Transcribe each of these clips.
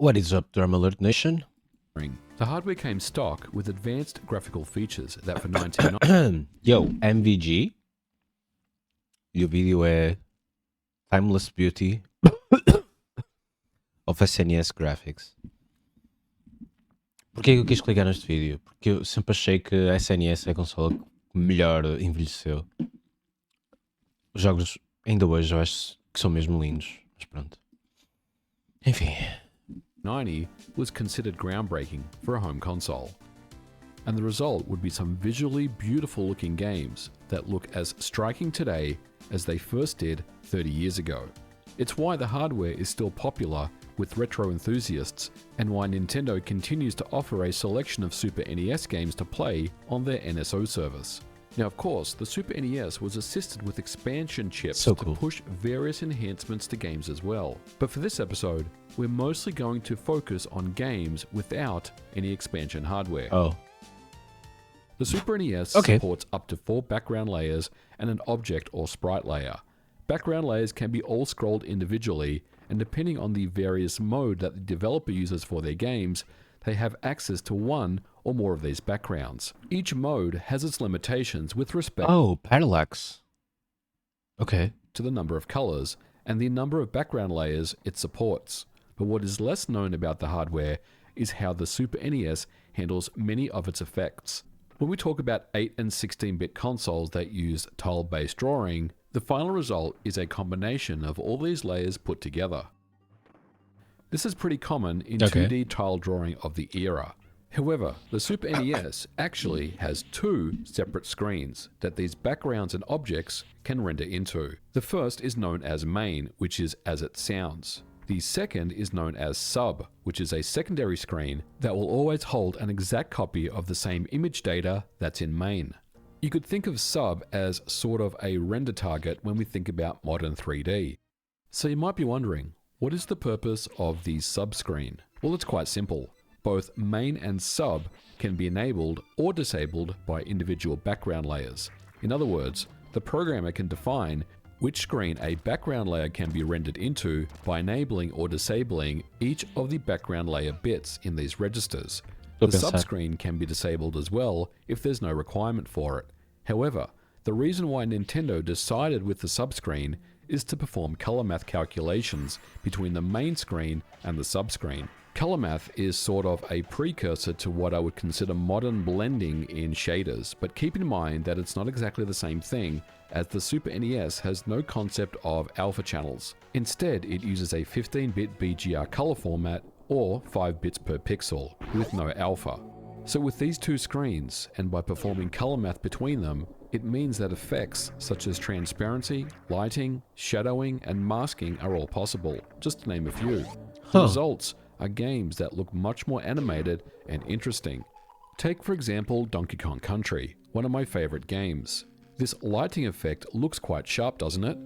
What is up, Drum Alert Nation? The hardware came stock with advanced graphical features that for $19.99 Yo, MVG. E o vídeo é Timeless Beauty of SNES Graphics. Porquê que eu quis clicar neste vídeo? Porque eu sempre achei que a SNES é a consola que melhor envelheceu. Os jogos ainda hoje eu acho que são mesmo lindos, mas pronto. Enfim. was considered groundbreaking for a home console. And the result would be some visually beautiful looking games that look as striking today as they first did 30 years ago. It's why the hardware is still popular with retro enthusiasts and why Nintendo continues to offer a selection of Super NES games to play on their NSO service. Now, of course, the Super NES was assisted with expansion chips to push various enhancements to games as well. But for this episode, we're mostly going to focus on games without any expansion hardware. Oh. The Super NES supports up to 4 background layers and an object or sprite layer. Background layers can be all scrolled individually, and depending on the various mode that the developer uses for their games, they have access to one or more of these backgrounds. Each mode has its limitations with respect parallax. To the number of colors and the number of background layers it supports. But what is less known about the hardware is how the Super NES handles many of its effects. When we talk about 8 and 16-bit consoles that use tile-based drawing, the final result is a combination of all these layers put together. This is pretty common in 2D tile drawing of the era. However, the Super NES actually has 2 separate screens that these backgrounds and objects can render into. The first is known as main, which is as it sounds. The second is known as sub, which is a secondary screen that will always hold an exact copy of the same image data that's in main. You could think of sub as sort of a render target when we think about modern 3D. So you might be wondering, what is the purpose of the sub screen? Well, it's quite simple. Both main and sub can be enabled or disabled by individual background layers. In other words, the programmer can define which screen a background layer can be rendered into by enabling or disabling each of the background layer bits in these registers. The subscreen can be disabled as well if there's no requirement for it. However, the reason why Nintendo decided with the subscreen is to perform color math calculations between the main screen and the subscreen. Color math is sort of a precursor to what I would consider modern blending in shaders, but keep in mind that it's not exactly the same thing, as the Super NES has no concept of alpha channels. Instead, it uses a 15-bit BGR color format or 5 bits per pixel, with no alpha. So with these 2 screens, and by performing color math between them, it means that effects such as transparency, lighting, shadowing, and masking are all possible, just to name a few. The results are games that look much more animated and interesting. Take for example Donkey Kong Country, one of my favorite games. This lighting effect looks quite sharp, doesn't it?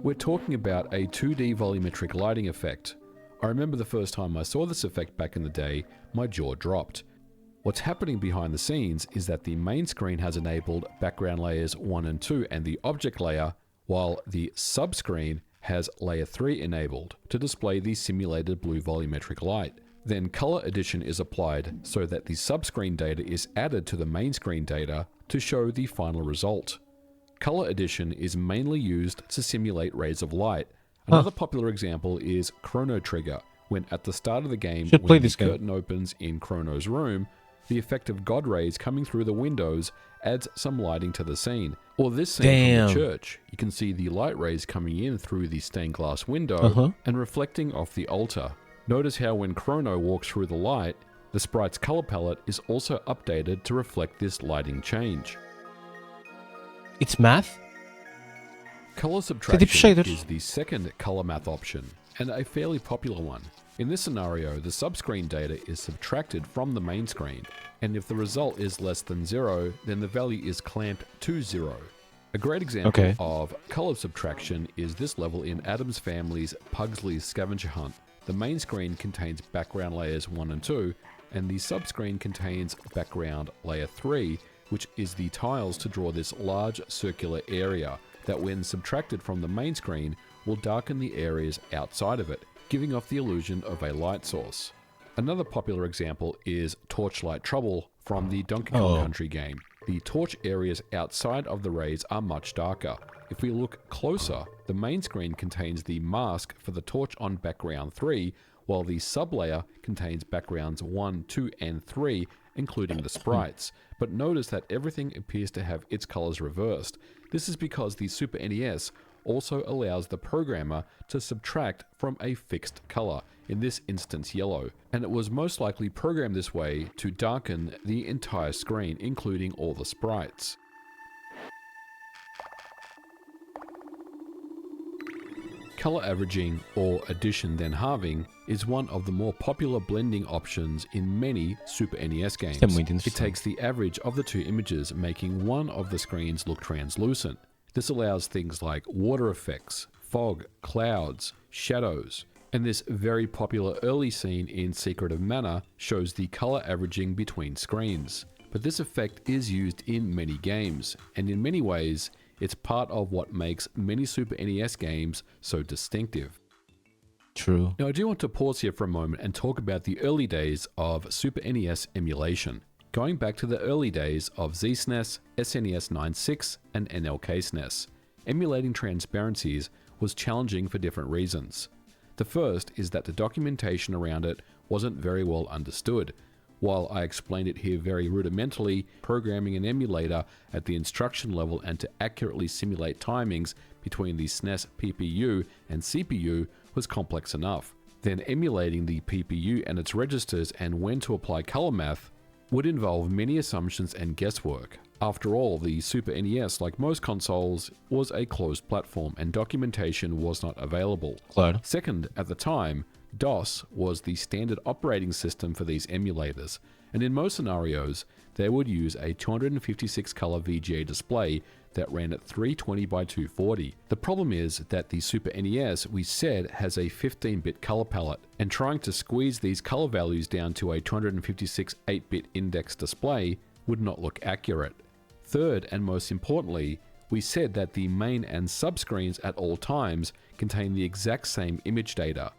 We're talking about a 2D volumetric lighting effect. I remember the first time I saw this effect back in the day, my jaw dropped. What's happening behind the scenes is that the main screen has enabled background layers 1 and 2 and the object layer, while the subscreen has layer 3 enabled to display the simulated blue volumetric light. Then color addition is applied so that the subscreen data is added to the main screen data to show the final result. Color addition is mainly used to simulate rays of light. Another popular example is Chrono Trigger, when at the start of the game, when the curtain opens in Chrono's room, the effect of God rays coming through the windows adds some lighting to the scene. Or this scene from the church, you can see the light rays coming in through the stained glass window and reflecting off the altar. Notice how when Chrono walks through the light, the sprite's color palette is also updated to reflect this lighting change. It's math? Color subtraction is the second color math option, and a fairly popular one. In this scenario, the subscreen data is subtracted from the main screen, and if the result is less than 0, then the value is clamped to 0. A great example of color subtraction is this level in Addams Family's Pugsley's Scavenger Hunt. The main screen contains background layers 1 and 2, and the subscreen contains background layer 3, which is the tiles to draw this large circular area that when subtracted from the main screen will darken the areas outside of it, giving off the illusion of a light source. Another popular example is Torchlight Trouble from the Donkey Kong Country game. The torch areas outside of the rays are much darker. If we look closer, the main screen contains the mask for the torch on background 3, while the sublayer contains backgrounds 1, 2, and 3, including the sprites. But notice that everything appears to have its colors reversed. This is because the Super NES also allows the programmer to subtract from a fixed color, in this instance yellow, and it was most likely programmed this way to darken the entire screen, including all the sprites. Color averaging, or addition then halving, is one of the more popular blending options in many Super NES games. It takes the average of the two images, making one of the screens look translucent. This allows things like water effects, fog, clouds, shadows, and this very popular early scene in Secret of Mana shows the color averaging between screens. But this effect is used in many games, and in many ways, it's part of what makes many Super NES games so distinctive. True. Now I do want to pause here for a moment and talk about the early days of Super NES emulation. Going back to the early days of ZSNES, SNES 9.6, and NLK SNES, emulating transparencies was challenging for different reasons. The first is that the documentation around it wasn't very well understood. While I explained it here very rudimentarily, programming an emulator at the instruction level and to accurately simulate timings between the SNES PPU and CPU was complex enough. Then emulating the PPU and its registers and when to apply color math would involve many assumptions and guesswork. After all, the Super NES, like most consoles, was a closed platform and documentation was not available. Claro. Second, at the time, DOS was the standard operating system for these emulators, and in most scenarios, they would use a 256 color VGA display that ran at 320 by 240. The problem is that the Super NES, we said, has a 15-bit color palette, and trying to squeeze these color values down to a 256 8-bit index display would not look accurate. Third, and most importantly, we said that the main and subscreens at all times contain the exact same image data.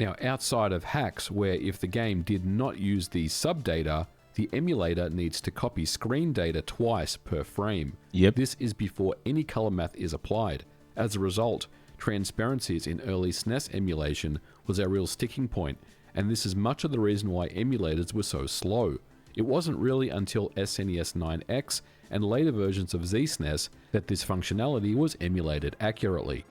Now, outside of hacks where if the game did not use the sub data, the emulator needs to copy screen data twice per frame. Yep. This is before any color math is applied. As a result, transparencies in early SNES emulation was a real sticking point, and this is much of the reason why emulators were so slow. It wasn't really until SNES 9X and later versions of ZSNES that this functionality was emulated accurately.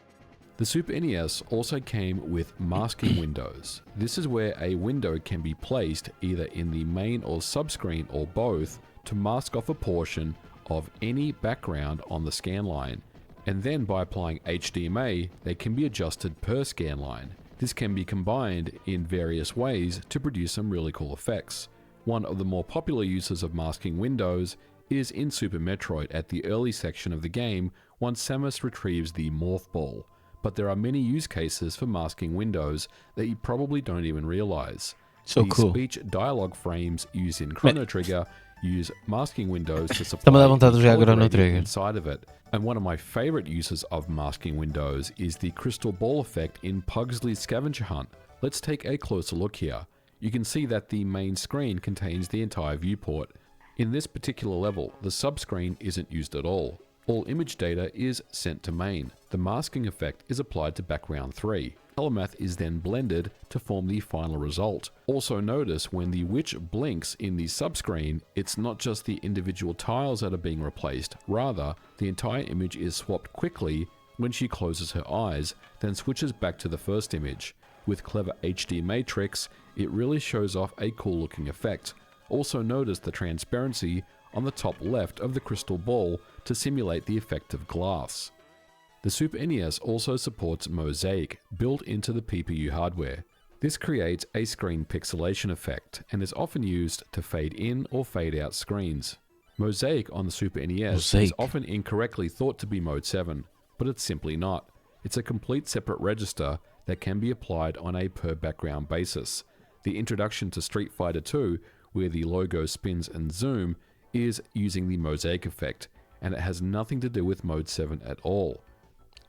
The Super NES also came with masking windows. This is where a window can be placed either in the main or subscreen or both to mask off a portion of any background on the scan line. And then by applying HDMA, they can be adjusted per scan line. This can be combined in various ways to produce some really cool effects. One of the more popular uses of masking windows is in Super Metroid at the early section of the game once Samus retrieves the Morph Ball. But there are many use cases for masking windows that you probably don't even realize. So the cool. Speech dialogue frames used in Chrono Trigger use masking windows to supply Está-me a dar vontade de jogar color Chrono gradient Trigger. inside of it. And one of my favorite uses of masking windows is the crystal ball effect in Pugsley's Scavenger Hunt. Let's take a closer look here. You can see that the main screen contains the entire viewport. In this particular level, the subscreen isn't used at all. All image data is sent to main. The masking effect is applied to background 3. Color math is then blended to form the final result. Also notice when the witch blinks in the subscreen, it's not just the individual tiles that are being replaced. Rather, the entire image is swapped quickly when she closes her eyes, then switches back to the first image. With clever HDMA tricks, it really shows off a cool looking effect. Also notice the transparency on the top left of the crystal ball to simulate the effect of glass. The Super NES also supports Mosaic built into the PPU hardware. This creates a screen pixelation effect and is often used to fade in or fade out screens. Mosaic on the Super NES is often incorrectly thought to be Mode 7, but it's simply not. It's a complete separate register that can be applied on a per background basis. The introduction to Street Fighter II, where the logo spins and zoom, is using the Mosaic effect, and it has nothing to do with Mode 7 at all.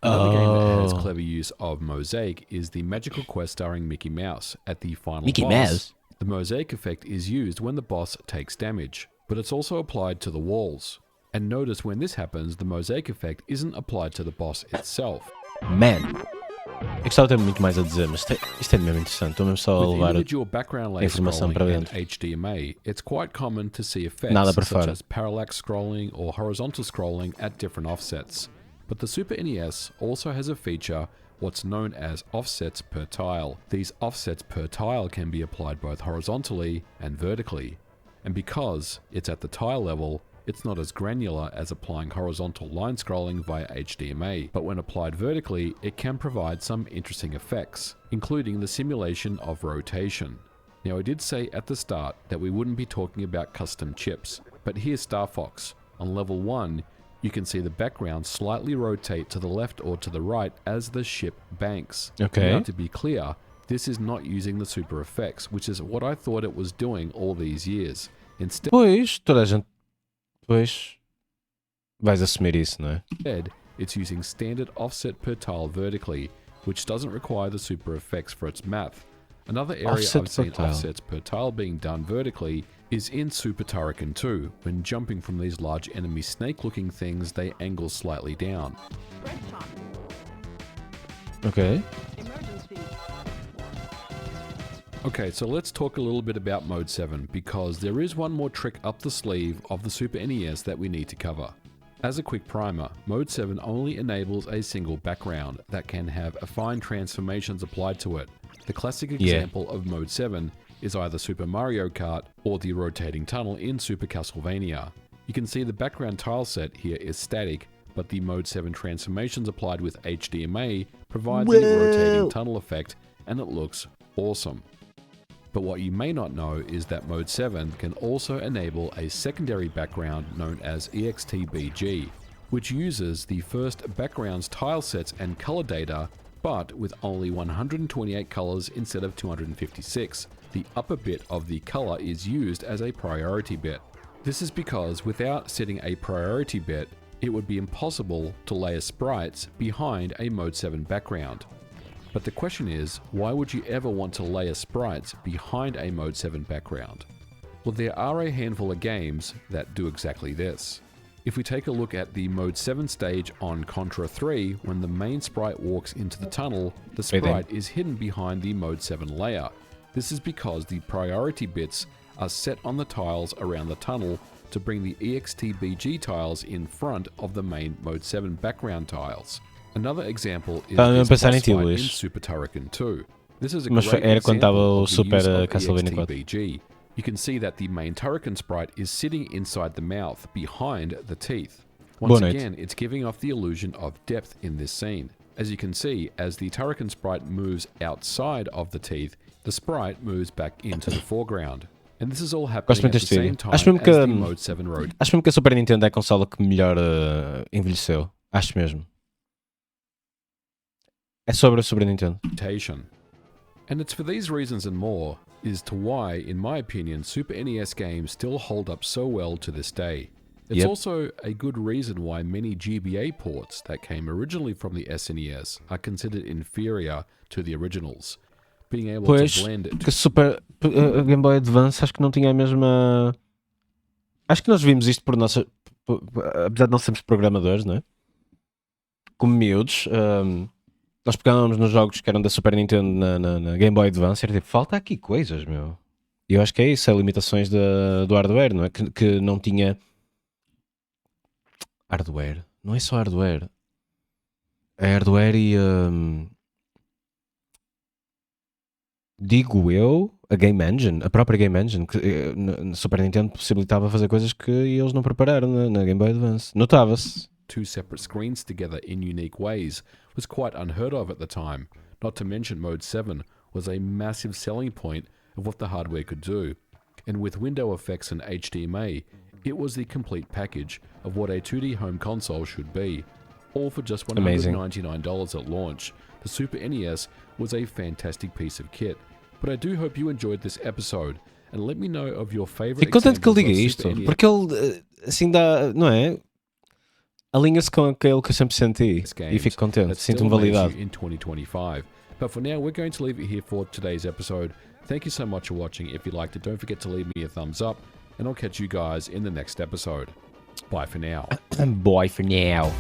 Another game that has Oh. clever use of mosaic is the Magical Quest starring Mickey Mouse. At the final Mickey boss, Mouse? the mosaic effect is used when the boss takes damage, but it's also applied to the walls. And notice when this happens, the mosaic effect isn't applied to the boss itself. Man. Eu gostava de ter muito mais a dizer, mas isto é mesmo interessante. Estou mesmo só a With levar individual background layer informação scrolling para and dentro. HDMA, it's quite common to see effects Nada para such fora. as parallax scrolling or horizontal scrolling at different offsets. But the Super NES also has a feature what's known as offsets per tile. These offsets per tile can be applied both horizontally and vertically. And because it's at the tile level, it's not as granular as applying horizontal line scrolling via HDMA, but when applied vertically, it can provide some interesting effects, including the simulation of rotation. Now, I did say at the start that we wouldn't be talking about custom chips, but here's Star Fox. On level 1, you can see the background slightly rotate to the left or to the right as the ship banks. Okay. Now, to be clear, this is not using the super effects, which is what I thought it was doing all these years. Instead, Pois, toda a gente. Pois. Vais assumir isso, não é? it's using standard offset per tile vertically, which doesn't require the super effects for its math. Another area Offset I've seen per tile. offsets per tile being done vertically is in Super Turrican 2. When jumping from these large enemy snake-looking things, they angle slightly down. Ok. Okay, so let's talk a little bit about Mode 7, because there is one more trick up the sleeve of the Super NES that we need to cover. As a quick primer, Mode 7 only enables a single background that can have affine transformations applied to it. The classic example of Mode 7 is either Super Mario Kart or the rotating tunnel in Super Castlevania. You can see the background tile set here is static, but the Mode 7 transformations applied with HDMA provide the rotating tunnel effect, and it looks awesome. But what you may not know is that Mode 7 can also enable a secondary background known as EXTBG, which uses the first background's tile sets and color data, but with only 128 colors instead of 256. The upper bit of the color is used as a priority bit. This is because without setting a priority bit, it would be impossible to layer sprites behind a Mode 7 background. But the question is, why would you ever want to layer sprites behind a Mode 7 background? Well, there are a handful of games that do exactly this. If we take a look at the Mode 7 stage on Contra 3, when the main sprite walks into the tunnel, the sprite is hidden behind the Mode 7 layer. This is because the priority bits are set on the tiles around the tunnel to bring the EXTBG tiles in front of the main Mode 7 background tiles. Another example is this boss fight in Super Turrican 2. This is a great example of the use of EXTBG. You can see that the main Turrican sprite is sitting inside the mouth, behind the teeth. Once again, it's giving off the illusion of depth in this scene. As you can see, as the Turrican sprite moves outside of the teeth, the sprite moves back into the foreground. And this is all happening at the same time as the Mode 7 road. Acho mesmo que a Super Nintendo é a consola que melhor envelheceu. Acho mesmo. É sobre a Super Nintendo. And it's for these reasons and more is to why, in my opinion, Super NES games still hold up so well to this day. It's also a good reason why many GBA ports that came originally from the SNES are considered inferior to the originals. Being able to blend it. Que Super Game Boy Advance acho que não tinha a mesma. Acho que nós vimos isto por nossa. Apesar de não sermos programadores, não é? Como miúdos. Nós pegávamos nos jogos que eram da Super Nintendo na Game Boy Advance e era tipo, falta aqui coisas, meu. E eu acho que é isso, é limitações do hardware, não é? Que não tinha... Hardware? Não é só hardware. É hardware e... digo eu, a Game Engine, a própria Game Engine, que na Super Nintendo possibilitava fazer coisas que eles não prepararam na Game Boy Advance. Notava-se. Two separate screens together in unique ways was quite unheard of at the time, not to mention Mode 7 was a massive selling point of what the hardware could do. And with window effects and HDMA, it was the complete package of what a 2D home console should be. All for just $199 at launch. The Super NES was a fantastic piece of kit. But I do hope you enjoyed this episode, and let me know of your favorite Fico contente que ele diga examples of isto, Super NES. porque ele assim dá, não é? alinha-se com aquele que eu sempre senti games e fico contente, that sinto-me still amaze validado. you in 2025. But for now, we're going to leave it here for today's episode. Thank you so much for watching. If you liked it, don't forget to leave me a thumbs up, and I'll catch you guys in the next episode. Bye for now. Bye for now.